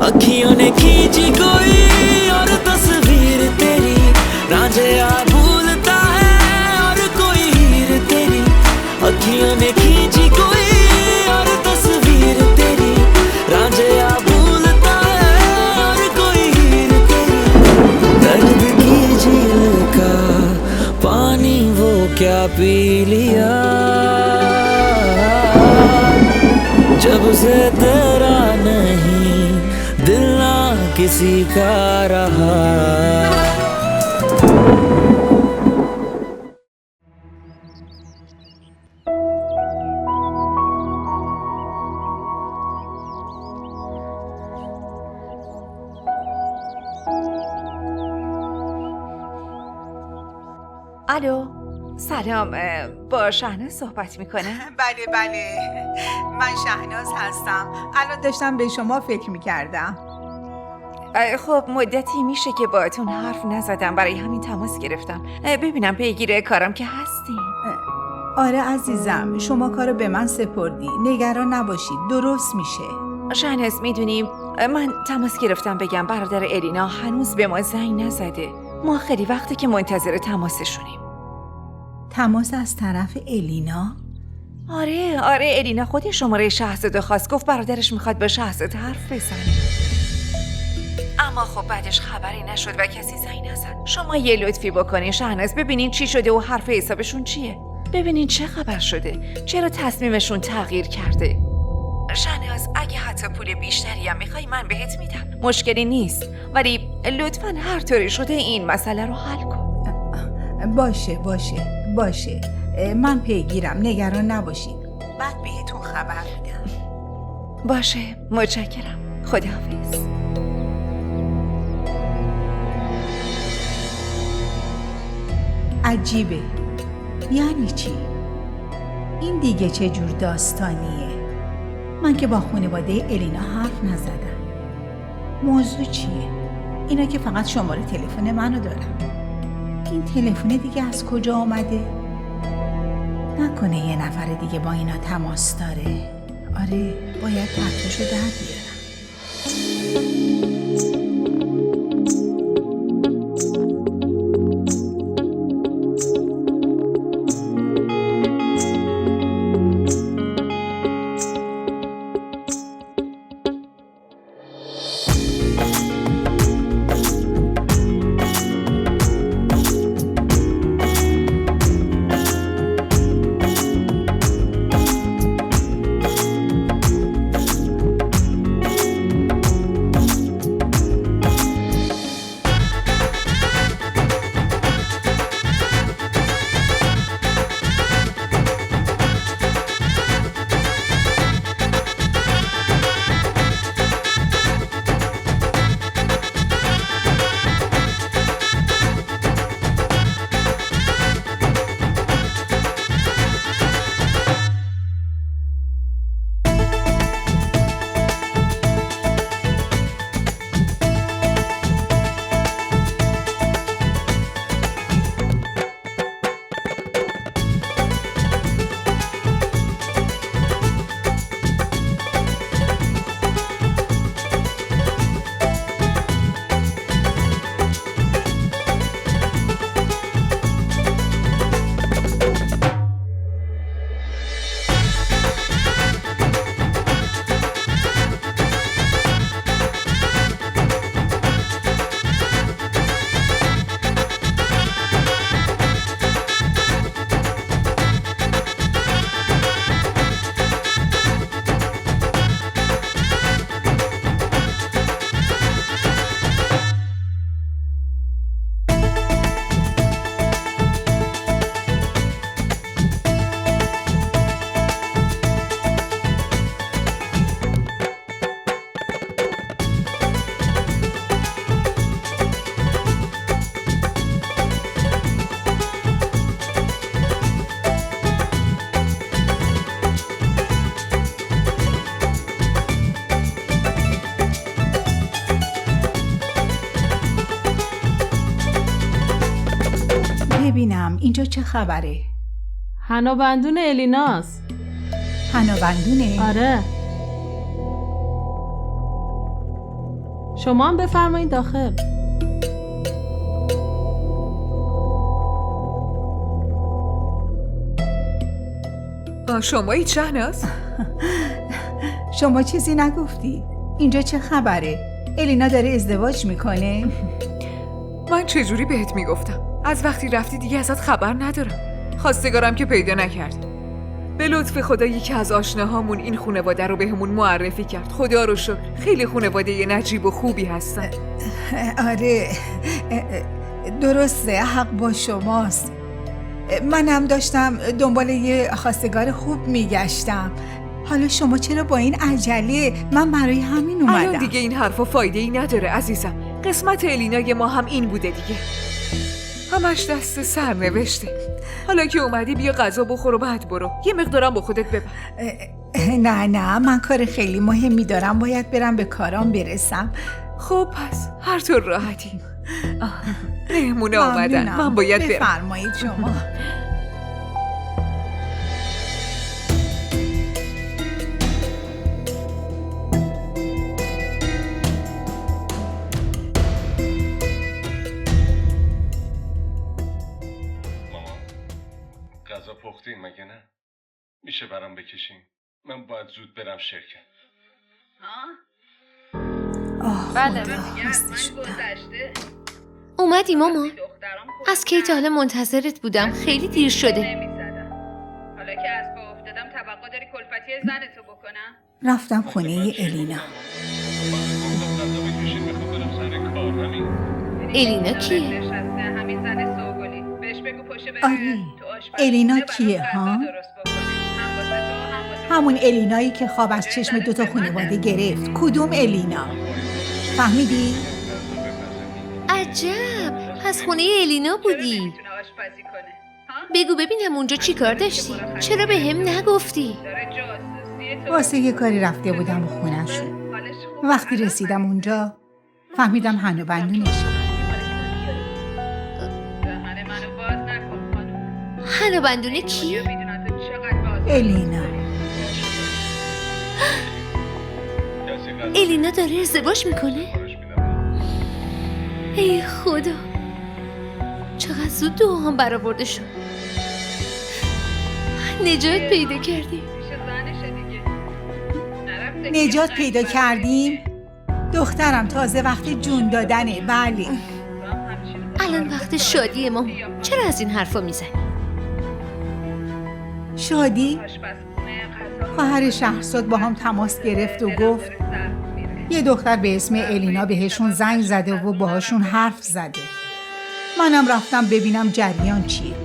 अखियों ने खींची कोई और तस्वीर तेरी, रांझिया भूलता है और कोई हीर तेरी। अखियों ने खींची कोई और तस्वीर तेरी, रांझिया भूलता है और कोई हीर तेरी। दर्द की झील का पानी वो क्या पी लिया, जब से तेरा नहीं दिल ना किसी का रहा। الو سلام، با شهناز صحبت میکنم؟ بله من شهناز هستم. الان داشتم به شما فکر میکردم. خب مدتی میشه که باهاتون حرف نزدم، برای همین تماس گرفتم ببینم پیگیر کارم که هستیم. آره عزیزم، شما کارو به من سپردی، نگران نباشید، درست میشه. شهناز میدونیم من تماس گرفتم بگم برادر الینا هنوز به ما زنگ نزده. ما خیلی وقته که منتظر تماسشونیم. تماس از طرف الینا؟ آره الینا خودی شماره شهزاده خواست، گفت برادرش میخواد با شهزاده حرف بزنه. اما خب بعدش خبری نشد و کسی زنگ نزد. شما یه لطفی بکنین شهناز، ببینین چی شده و حرف حسابشون چیه. ببینین چه خبر شده، چرا تصمیمشون تغییر کرده. شهناز اگه حتی پول بیشتری هم میخوای من بهت میدم، مشکلی نیست، ولی لطفاً هر طوری شده این مسئله رو حل کن. باشه من پیگیرم، نگران نباشید، بعد بهتون خبر میدم. باشه متشکرم، خداحافظ. عجیبه، یعنی چی؟ این دیگه چه جور داستانیه؟ من که با خانواده الینا حرف نزدم. موضوع چیه؟ اینا که فقط شماره تلفن منو دارم. این تلفن دیگه از کجا آمده؟ نکنه یه نفر دیگه با اینا تماس داره. آره باید تحتشو در بیارم. ببینم اینجا چه خبره؟ حنا بندون الیناست. حنا بندونه؟ آره. شما هم بفرمایید داخل. شمایید شهناز؟ شما چیزی نگفتی؟ اینجا چه خبره؟ الینا داره ازدواج میکنه؟ من چجوری بهت میگفتم؟ از وقتی رفتی دیگه ازت خبر ندارم. خواستگارم که پیدا نکرد. به لطف خدا یکی از آشناهامون این خانواده رو بهمون معرفی کرد. خدا رو شکر خیلی خانواده نجیب و خوبی هستن. آره درسته، حق با شماست. منم داشتم دنبال یه خواستگار خوب میگشتم. حالا شما چرا با این عجله؟ من برای همین اومدم. الان دیگه این حرفا فایده ای نداره عزیزم. قسمت الینای ما هم این بوده دیگه. همش دست سرنوشته. حالا که اومدی بیا غذا بخور و بعد برو. یه مقدارم با خودت ببر. نه من کار خیلی مهمی دارم، باید برم به کارام برسم. خب پس هر طور راحتی. مهمونه آمدن، من باید برم. بفرمایید شما. غذا پختین مگه نه؟ میشه برام بکشین؟ من باید زود برم شرکت. بله اومدی مامان؟ از کی تا حالا منتظرت بودم، خیلی دیر شده. حالا که از پا افتادم توقع داری کلفتی زنتو بکنم؟ رفتم خونه الینا. الینا کیه؟ همین زن سوگلی. بهش بگو پشت بره. آره الینا کیه ها؟ همون الینایی که خواب از چشم دوتا خانواده گرفت. کدوم الینا؟ فهمیدی؟ عجب، از خونه الینا بودی. بگو ببینم اونجا چی کار داشتی؟ چرا به هم نگفتی؟ واسه یه کاری رفته بودم و خونه‌شون. وقتی رسیدم اونجا فهمیدم هنو بندونش. هنو بندونه کی؟ الینا. الینا داره ازدواج میکنه؟ ای خدا، چقدر زود دعاهام برآورده شد. نجات پیدا کردیم. نجات پیدا کردیم؟ دخترم تازه وقت جون دادنه. بله الان وقت شادیه مامان، چرا از این حرفا میزنی؟ شادی؟ خواهر شهرزاد با هم تماس گرفت و گفت یه دختر به اسم الینا بهشون زنگ زده و باهاشون حرف زده. منم رفتم ببینم جریان چیه.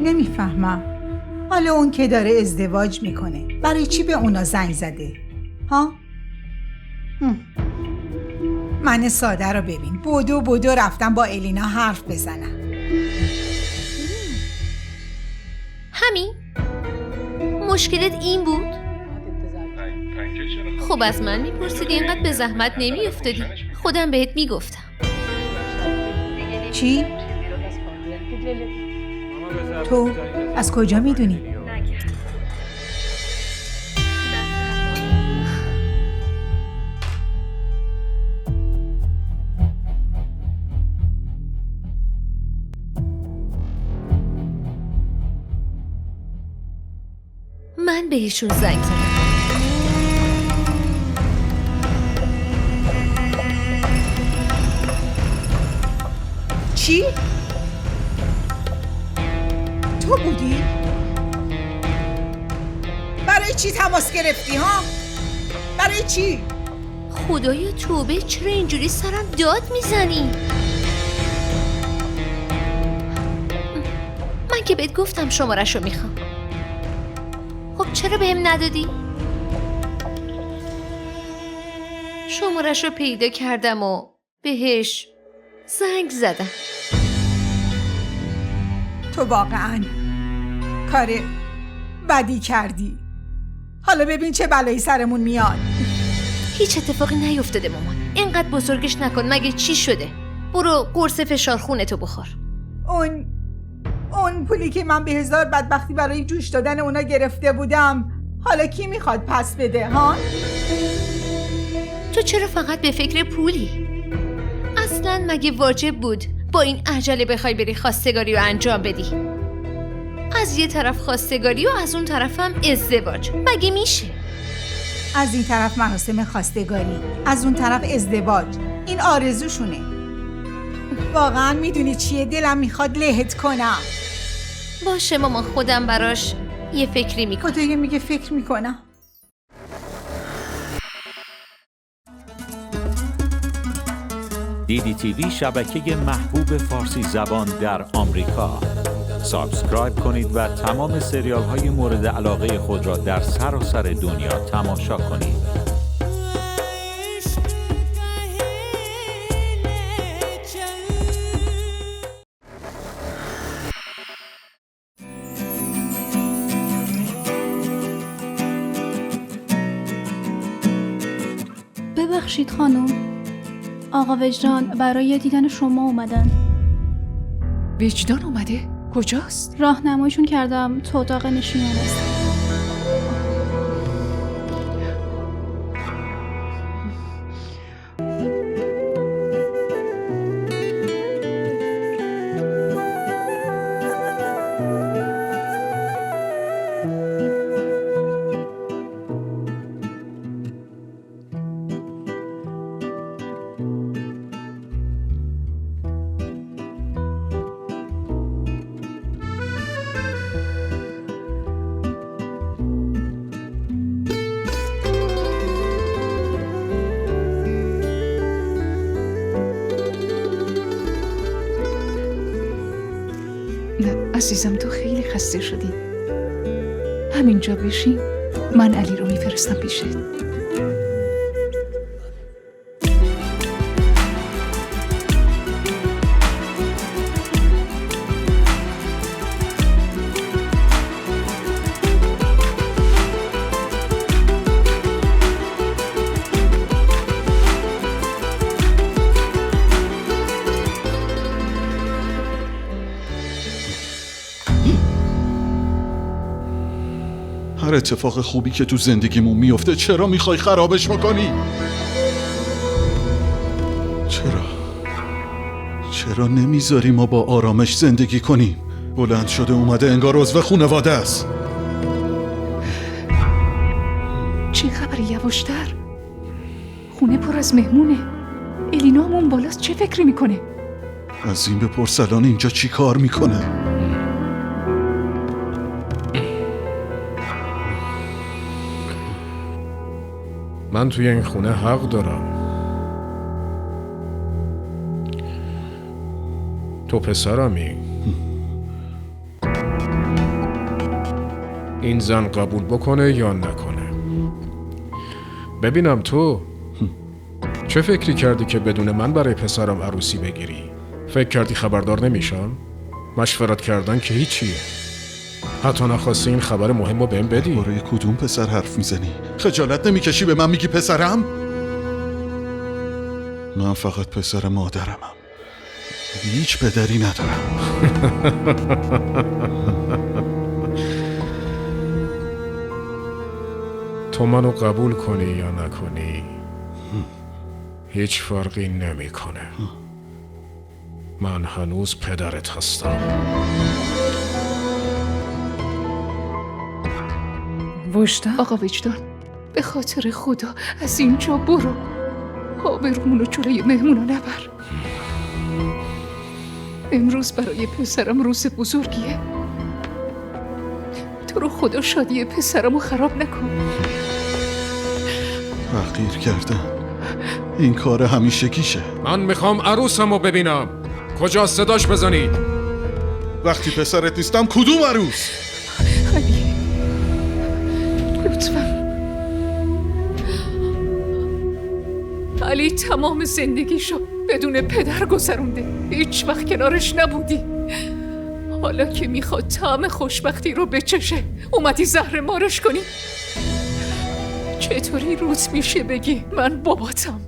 نمیفهمم. حالا اون که داره ازدواج میکنه برای چی به اونا زنگ زده؟ ها؟ من ساده رو ببین. بدو رفتم با الینا حرف بزنم. همین؟ مشکلت این بود؟ خب از من میپرسیدی اینقدر به زحمت نمیافتادی. خودم بهت میگفتم. چی؟ تو از کجا میدونی؟ من بهشون زنگ زدم. چی؟ تو بودی؟ برای چی تماس گرفتی ها؟ برای چی؟ خدایا توبه، چرا اینجوری سرم داد میزنی؟ من که بهت گفتم شماره‌شو میخوام. خب چرا بهم ندادی؟ شماره‌شو پیدا کردم و بهش زنگ زدم. تو واقعا کار بدی کردی. حالا ببین چه بلایی سرمون میاد. هیچ اتفاقی نیفتاده مامان، اینقدر بزرگش نکن. مگه چی شده؟ برو قرص فشار خونتو بخور. اون پولی که من به هزار بدبختی برای جوش دادن اونا گرفته بودم حالا کی میخواد پس بده ها؟ تو چرا فقط به فکر پولی؟ اصلاً مگه واجب بود با این عجله بخوای بری خواستگاری رو انجام بدی؟ از یه طرف خواستگاری و از اون طرف هم ازدواج، مگه میشه؟ از این طرف مراسم خواستگاری، از اون طرف ازدواج. این آرزوشونه. واقعا میدونی چیه؟ دلم میخواد لهت کنم. باشه ماما، خودم براش یه فکری میکنم. خدایی میگه فکر میکنم. DDTV شبکه محبوب فارسی زبان در آمریکا. سابسکرایب کنید و تمام سریال های مورد علاقه خود را در سراسر دنیا تماشا کنید. ببخشید خانم، آقا وجدان برای دیدن شما اومدن. وجدان اومده؟ کجاست؟ راهنماییشون کردم، تو اتاق نشیمن است. عزیزم تو خیلی خسته شدی. همینجا بشین، من علی رو میفرستم پیشت. هر اتفاق خوبی که تو زندگیمون میفته چرا میخوای خرابش بکنی؟ چرا نمیذاری ما با آرامش زندگی کنیم؟ بلند شده اومده انگار عضو خانواده است. چه خبری؟ یواشتر. خونه پر از مهمونه. الینا هم اون بالاست، چه فکری میکنه؟ از این بپرس الان اینجا چی کار میکنه؟ من توی این خونه حق دارم. تو پسرمی. این زن قبول بکنه یا نکنه. ببینم تو چه فکری کردی که بدون من برای پسرم عروسی بگیری؟ فکر کردی خبردار نمیشم؟ مشورت کردن که هیچی. حتی نخواستی این خبر مهم رو بهم بدی. برای کدوم پسر حرف میزنی؟ خجالت نمیکشی به من میگی پسرم؟ من فقط پسر مادرمم، هیچ پدری ندارم. تو منو قبول کنی یا نکنی هیچ فرقی نمیکنه. من هنوز پدرت هستم. وجدان؟ آقا وجدان، به خاطر خدا از اینجا برو. آبرومونو جلوی مهمونا نبر. امروز برای پسرم روز بزرگیه. تو رو خدا شادی پسرمو خراب نکن. تغییر کردن این کار همیشگیشه. من میخوام عروسمو ببینم. کجا صداش بزنید؟ وقتی پسرت نیستم کدوم عروس؟ علی لطفا. علی تمام زندگیشو بدون پدر گذرونده، هیچ وقت کنارش نبودی. حالا که میخواد طعم خوشبختی رو بچشه اومدی زهر مارش کنی؟ چطوری روز میشه بگی من باباتم؟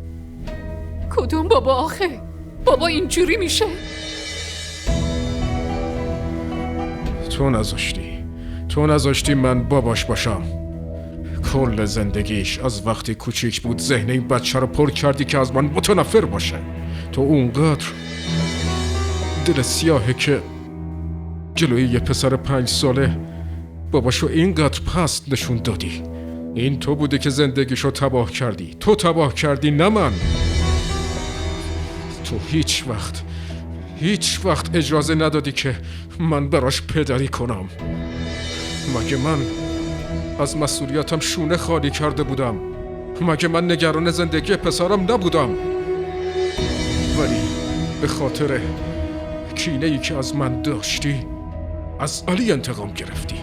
کدوم بابا آخه؟ بابا اینجوری میشه؟ تو نذاشتی من باباش باشم. کل زندگیش از وقتی کوچیک بود ذهن این بچه رو پر کردی که از من متنفر باشه. تو اونقدر دل سیاهه که جلوی یه پسر 5 ساله باباشو اینقدر پست نشون دادی. این تو بودی که زندگیشو تباه کردی. تو تباه کردی، نه من. تو هیچ وقت اجازه ندادی که من براش پدری کنم. مگه من از مسئولیتم شونه خالی کرده بودم؟ مگه من نگران زندگی پسرم نبودم؟ ولی به خاطر کینه‌ای که از من داشتی از علی انتقام گرفتی.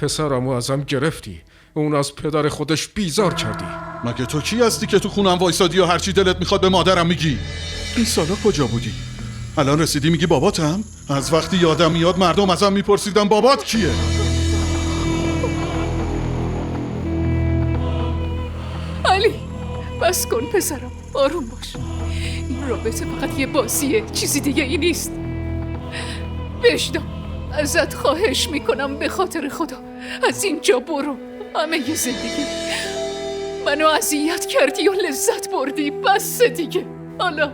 پسرمو ازم گرفتی، اون از پدر خودش بیزار کردی. مگه تو کی هستی که تو خونم وایسادی و هرچی دلت میخواد به مادرم میگی؟ این سالا کجا بودی؟ الان رسیدی میگی باباتم؟ از وقتی یادم میاد مردم ازم میپرسیدن بابات کیه؟ علی بس کن پسرم، آروم باش. این رابطه فقط یه بازیه، چیزی دیگه ای نیست. بشنو، ازت خواهش میکنم به خاطر خدا از اینجا برو. همه یه زندگی منو اذیت کردی و لذت بردی، بس دیگه. حالا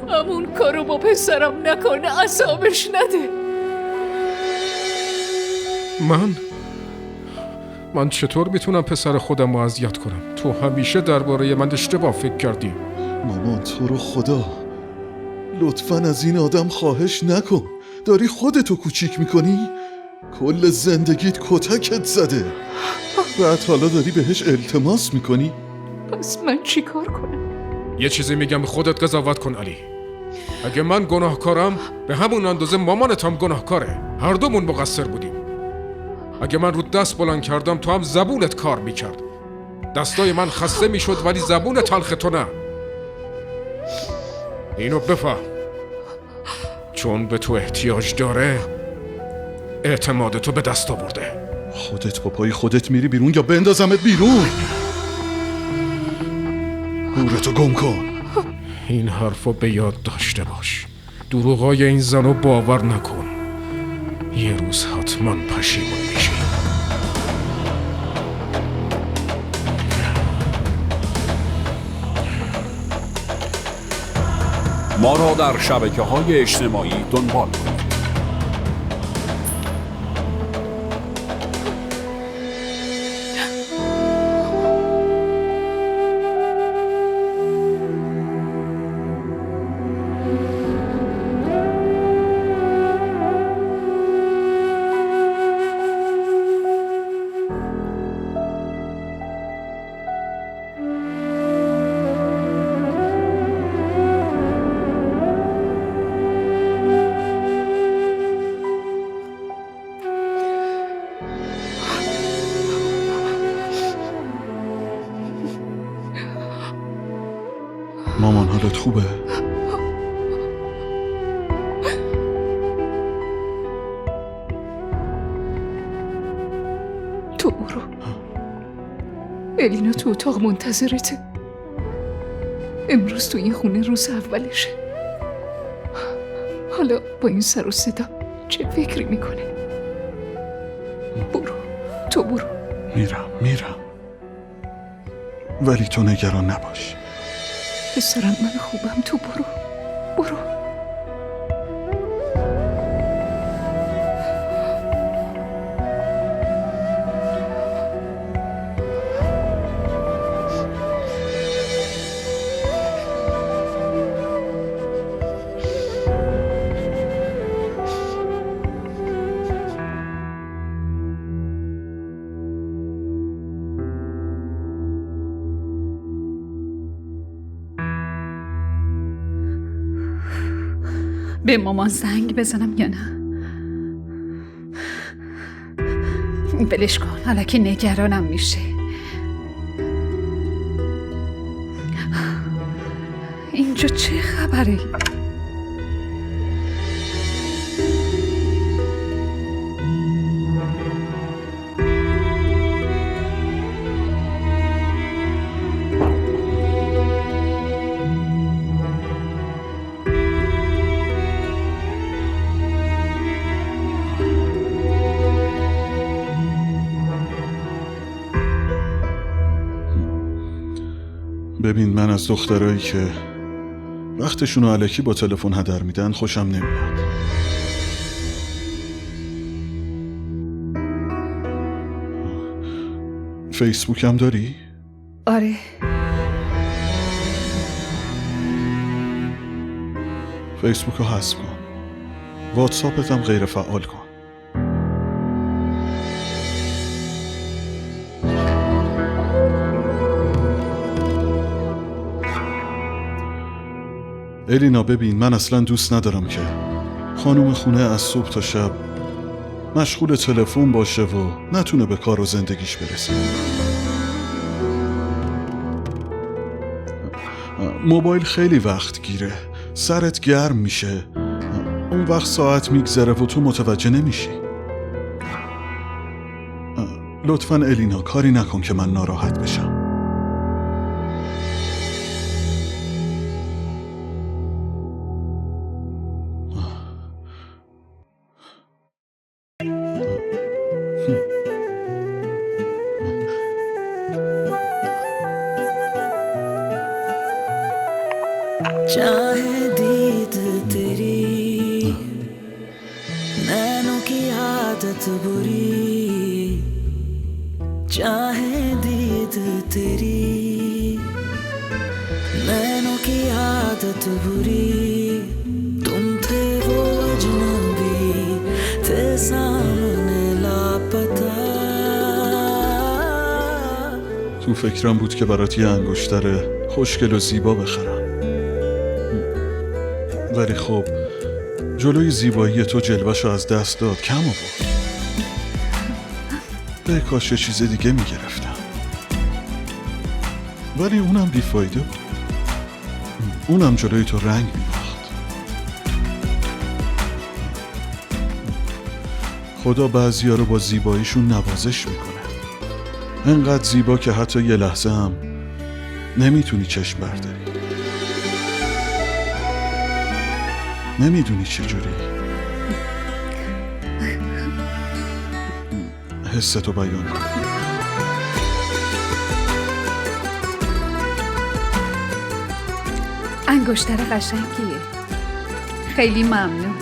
همون کارو با پسرم نکن، عذابش نده. من چطور میتونم پسر خودم رو اذیت کنم؟ تو همیشه درباره من اشتباه فکر کردی. مامان تو رو خدا لطفاً از این آدم خواهش نکن. داری خودتو کوچیک میکنی؟ کل زندگیت کتکت زده، بعد حالا داری بهش التماس میکنی؟ پس من چی کار کنم؟ یه چیزی میگم، خودت قضاوت کن علی. اگه من گناهکارم به همون اندازه مامانت هم گناهکاره. هر دومون مقصر بودیم. اگه من رو دست بلند کردم تو هم زبونت کار میکرد. دستای من خسته میشد ولی زبون تلخ تو نه. اینو بفهم، چون به تو احتیاج داره اعتماد تو به دست آورده. خودت با پای خودت میری بیرون یا بندازمت بیرون؟ گورتو گم کن. این حرفو به یاد داشته باش. دروغای این زنو باور نکن. یه روز حتما پشیمون میشی. ما را در شبکه‌های اجتماعی دنبال کنید. مامان حالت خوبه؟ تو برو، الینا تو اتاق منتظرته. امروز تو این خونه روز اولشه. حالا با این سر و صدا چه فکری میکنه؟ برو، تو برو. میرم ولی تو نگران نباش. پسرم من خوبم، تو برو. به مامان زنگ بزنم یا نه؟ بلش کن، حالا که نگرانم میشه. اینجا چه خبره؟ ببین، من از دخترایی که وقتشون رو الکی با تلفن هدر میدن خوشم نمیاد. فیسبوک هم داری؟ آره. فیسبوک رو حذف کن. واتساپت هم غیر فعال کن. الینا ببین، من اصلا دوست ندارم که خانوم خونه از صبح تا شب مشغول تلفن باشه و نتونه به کار و زندگیش برسه. موبایل خیلی وقت گیره، سرت گرم میشه، اون وقت ساعت میگذره و تو متوجه نمیشی. لطفاً الینا کاری نکن که من ناراحت بشم. चाहे दीद तेरी नैनों की आदत बुरी, चाहे दीद तेरी नैनों की आदत बुरी, तुम थे वो अजनबी थे सामने लापता. تو فکرم بود که برات یه انگشتر خوشگل و زیبا بخرم، ولی خب جلوی زیبایی تو جلوه‌شو از دست داد، کم آورد. به کاش چیز دیگه میگرفتم، ولی اونم بیفایده بود. اونم جلوی تو رنگ میباخت. خدا بعضیا رو با زیباییشون نوازش میکنه، انقدر زیبا که حتی یه لحظه هم نمیتونی چشم برداری. نمیدونی چجوری حستو بیان کن. انگشتر قشنگیه. خیلی ممنون.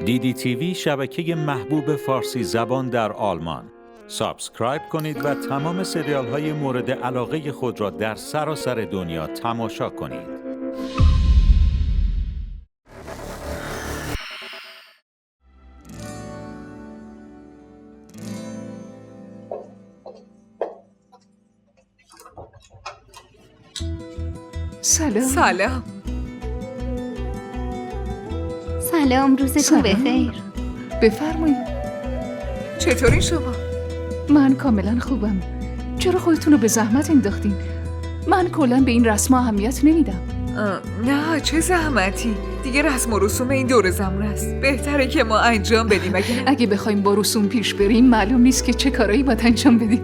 DDTV شبکه محبوب فارسی زبان در آلمان. سابسکرایب کنید و تمام سریال های مورد علاقه خود را در سراسر دنیا تماشا کنید. سلام. سلام، روزتون بخیر. بفرمایید. چطورین شما؟ من کاملا خوبم. چرا خودتون رو به زحمت انداختین؟ من کلا به این رسم اهمیت نمیدم. نه چه زحمتی؟ دیگه رسم و رسوم این دور زمان است. بهتره که ما انجام بدیم. اگه بخوایم با رسوم پیش بریم معلوم نیست که چه کارایی باید انجام بدیم.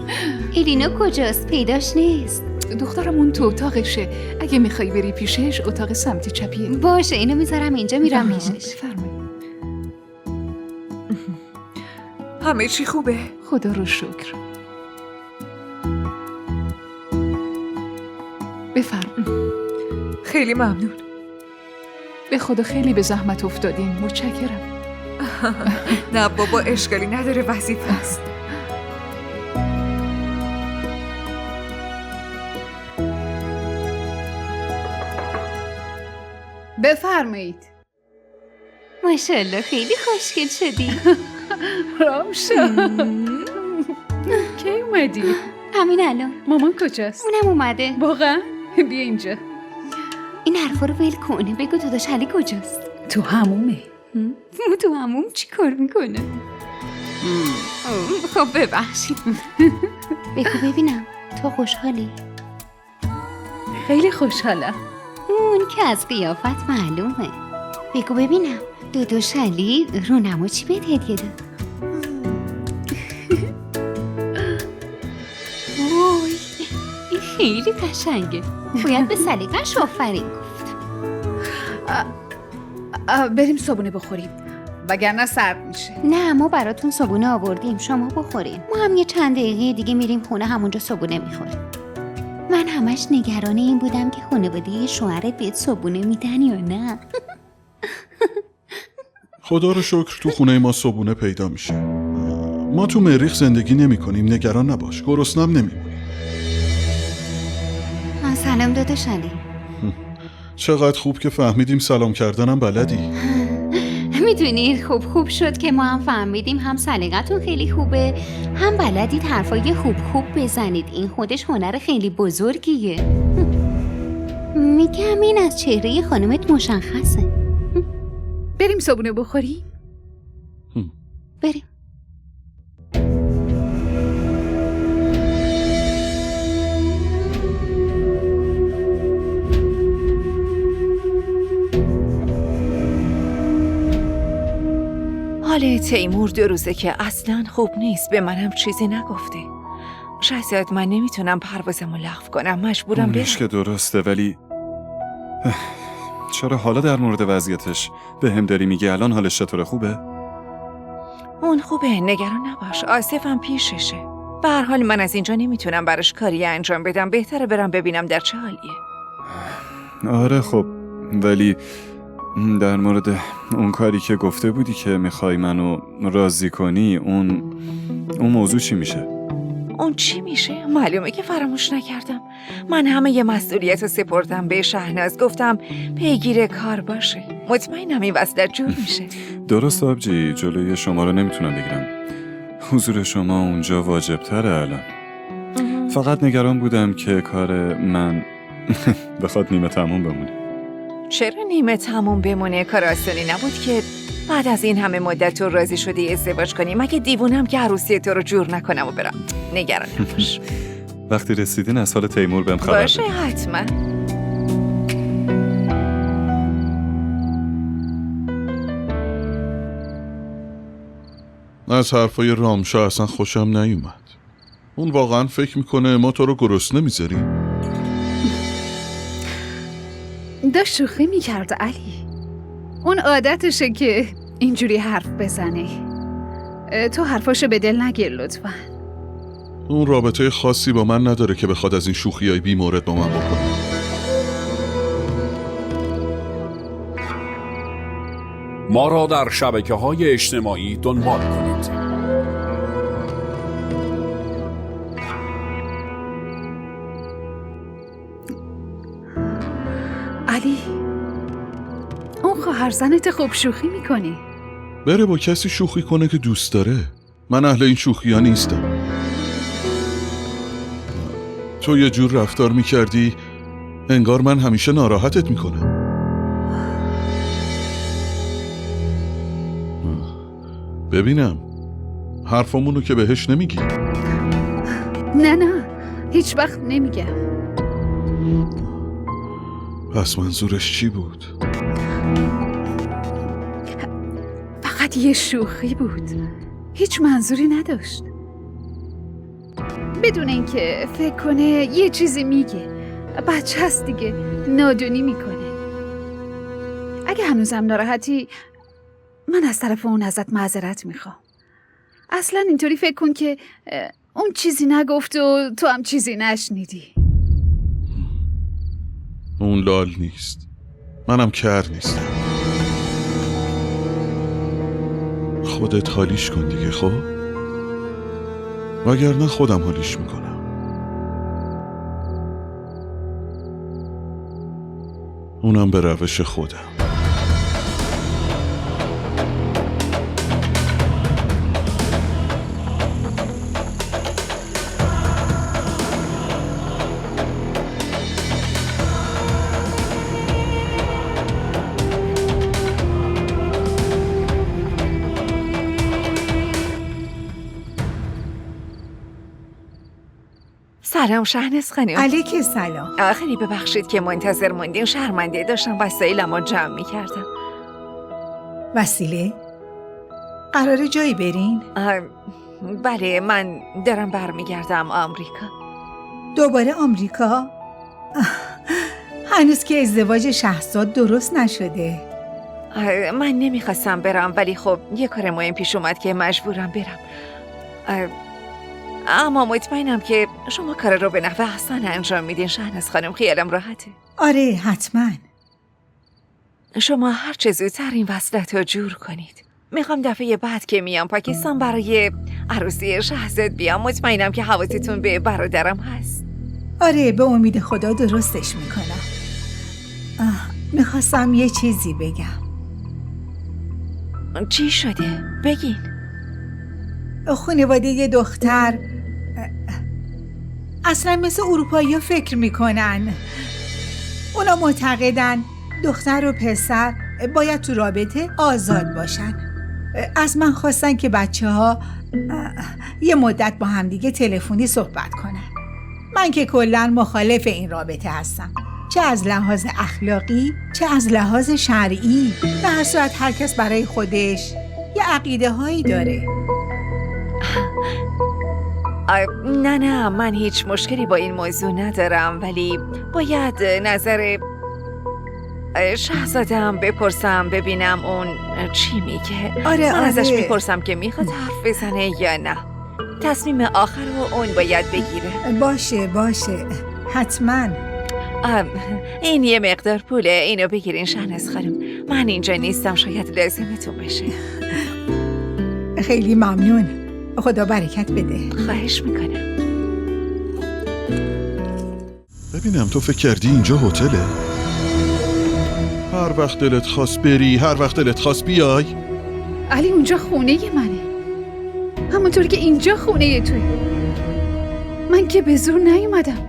الینا کجاست؟ پیداش نیست. دخترمون تو اتاقشه. اگه میخوای بری پیشش، اتاق سمت چپیه. باشه، اینو میذارم اینجا، میرم پیشش. همه چی خوبه؟ خدا رو شکر. بفرم. خیلی ممنون. به خدا خیلی به زحمت افتادین. متشکرم. نه بابا، اشکالی نداره، وظیفه است. بفرمایید. ماشاءالله خیلی خوشگل شدی. رامشا کی اومدی؟ همین الان. مامان کجاست؟ اونم اومده. واقعا؟ بیا اینجا. این حرفا رو ول کنه. بگو داداش علی کجاست؟ تو همومه. تو هموم چی کار میکنه؟ خب ببخشید. بگو ببینم تو خوشحالی؟ خیلی خوشحالم. اون که از قیافت معلومه. بگو ببینم داداش علی رونما چی بهت هدیه داد؟ وای این خیلی قشنگه. باید به سلیقه‌اش آفرین گفت. بریم صبونه بخوریم وگرنه سرد میشه. نه ما براتون صبونه آوردیم، شما بخورین. ما هم یه چند دقیقه دیگه میریم خونه، همونجا صبونه میخوریم. من همش نگران این بودم که خانواده شوهرت بهت صبونه میدن یا نه. خدا رو شکر تو خونه ما صبونه پیدا میشه. ما تو مریخ زندگی نمی کنیم، نگران نباش، گرسنم نمیمونیم. سلام داداش علی. چقدر خوب که فهمیدیم سلام کردنم بلدی. میدونید خوب شد که ما هم فهمیدیم هم سلیقتون خیلی خوبه، هم بلدید حرفای خوب بزنید. این خودش هنر خیلی بزرگیه. میگم این از چهره خانمت مشخصه. بریم صبونه بخوریم؟ بریم. حال تیمور 2 روزه که اصلاً خوب نیست، به منم چیزی نگفته. شاید من نمیتونم پروازمو لغو کنم، مجبورم برم. اونش که درسته، ولی چرا حالا در مورد وضعیتش به هم داری میگی؟ الان حالش چطوره؟ خوبه؟ اون خوبه، نگران نباش. آصفم پیششه. به هر حال من از اینجا نمیتونم براش کاری انجام بدم، بهتره برم ببینم در چه حالیه. آره خب، ولی در مورد اون کاری که گفته بودی که میخوای منو راضی کنی، اون موضوع چی میشه؟ اون چی میشه؟ معلومه که فراموش نکردم. من همه ی مسئولیت رو سپردم به شهناز، گفتم پیگیر کار باشه. مطمئنم این وصلت جور میشه. درست آبجی، جلوی شما رو نمیتونم بگیرم. حضور شما اونجا واجب تره الان. فقط نگران بودم که کار من بخواد نیمه تموم بمونه. چرا نیمه تموم بمونه؟ کار آسانی نبود که بعد از این همه مدت تو راضی شدی ازدواج کنی. مگه دیوونم که عروسی تو رو جور نکنم و برم؟ نگران نباش. وقتی رسیدین از حال تیمور بهم خبر باشه حتما. از حرفای رامشا اصلا خوشم نیومد. اون واقعا فکر میکنه ما تو رو گرسنه میذاریم؟ داشت شوخی میکرد علی. اون عادتشه که اینجوری حرف بزنه. تو حرفاشو به دل نگیر لطفا. اون رابطه خاصی با من نداره که بخواد از این شوخیای بی مورد با من بکنه. ما را در شبکه‌های اجتماعی دنبال کنید. علی، اون خواهرزنت خوب شوخی میکنه. بره با کسی شوخی کنه که دوست داره. من اهل این شوخی ها نیستم. تو یه جور رفتار میکردی انگار من همیشه ناراحتت میکنم. ببینم حرفامونو که بهش نمیگی؟ نه هیچ وقت نمیگم. پس منظورش چی بود؟ فقط یه شوخی بود، هیچ منظوری نداشت. بدون اینکه فکر کنه یه چیزی میگه. بچه هست دیگه، نادونی میکنه. اگه هنوزم ناراحتی من از طرف اون ازت معذرت میخوام. اصلا اینطوری فکر کن که اون چیزی نگفت و تو هم چیزی نشنیدی. اون لال نیست، منم کر نیستم. خودت حالیش کن دیگه خب؟ وگرنه خودم حالیش میکنم. اونم به روش خودم. سلام شهناز خانم. علیک سلام. خیلی ببخشید که منتظر موندیم، شرمنده، داشتم وسایلمو جمع میکردم. وسیله؟ قراره جایی برین؟ بله، من دارم برمیگردم آمریکا. دوباره آمریکا؟ هنوز که ازدواج شهرزاد درست نشده. من نمیخواستم برم ولی خب یه کار مهم پیش اومد که مجبورم برم. اما مطمئنم که شما کار رو به نحو احسن انجام میدین شهناز خانم. خیالم راحته. آره حتما. شما هر چه زودتر این وصلت رو جور کنید. میخوام دفعه بعد که میام پاکستان برای عروسی شهزاد بیام. مطمئنم که حواستون به برادرم هست. آره به امید خدا درستش میکنم. میخواستم یه چیزی بگم. چی شده؟ بگین. خانواده یه دختر اصلا مثل اروپایی ها فکر میکنن. اونا معتقدن دختر و پسر باید تو رابطه آزاد باشن. از من خواستن که بچه ها یه مدت با همدیگه تلفنی صحبت کنن. من که کلاً مخالف این رابطه هستم، چه از لحاظ اخلاقی چه از لحاظ شرعی. به هر صورت هر کس برای خودش یه عقیده هایی داره. نه من هیچ مشکلی با این موضوع ندارم، ولی باید نظر شهزادم بپرسم ببینم اون چی میگه. آره من ازش میپرسم که میخواد حرف بزنه یا نه. تصمیم آخر رو اون باید بگیره. باشه حتما. این یه مقدار پوله، اینو بگیرین شهناز خانم. من اینجا نیستم، شاید لازمتون بشه. خیلی ممنون، خدا برکت بده. خواهش میکنم. ببینم تو فکر کردی اینجا هتله؟ هر وقت دلت خواست بری، هر وقت دلت خواست بیای. علی اونجا خونه منه، همونطور که اینجا خونه توی. من که به زور نیومدم،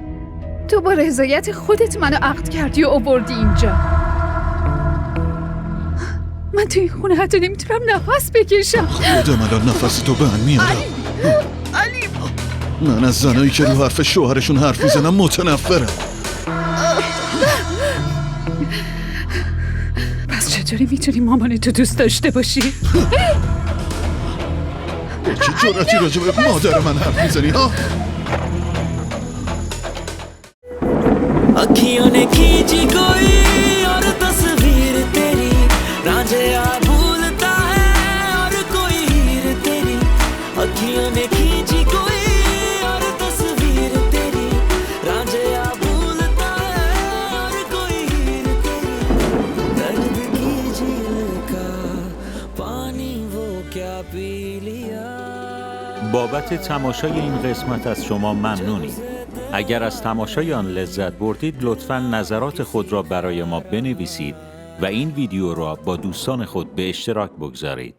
تو با رضایت خودت منو عقد کردی و آوردی اینجا. من توی این خونه حتی نمیتونم نفس بکشم. خودم الان نفس تو بند میارم. علی من از زنایی که رو حرف شوهرشون حرف میزنم متنفرم. پس چطوری میتونی مامان تو دوست داشته باشی؟ چه جرأتی راجع به مادر من حرف میزنی ها؟ अखियों ने खींची कोई और तस्वीर तेरी रांझा भूलता है और कोई हीर तेरी अखियों ने खींची कोई और तस्वीर तेरी रांझा भूलता है और कोई हीर तेरी दर्द की झील का पानी वो क्या पी लिया. بابت تماشای این قسمت از شما ممنونیم. اگر از تماشای آن لذت بردید لطفاً نظرات خود را برای ما بنویسید و این ویدیو را با دوستان خود به اشتراک بگذارید.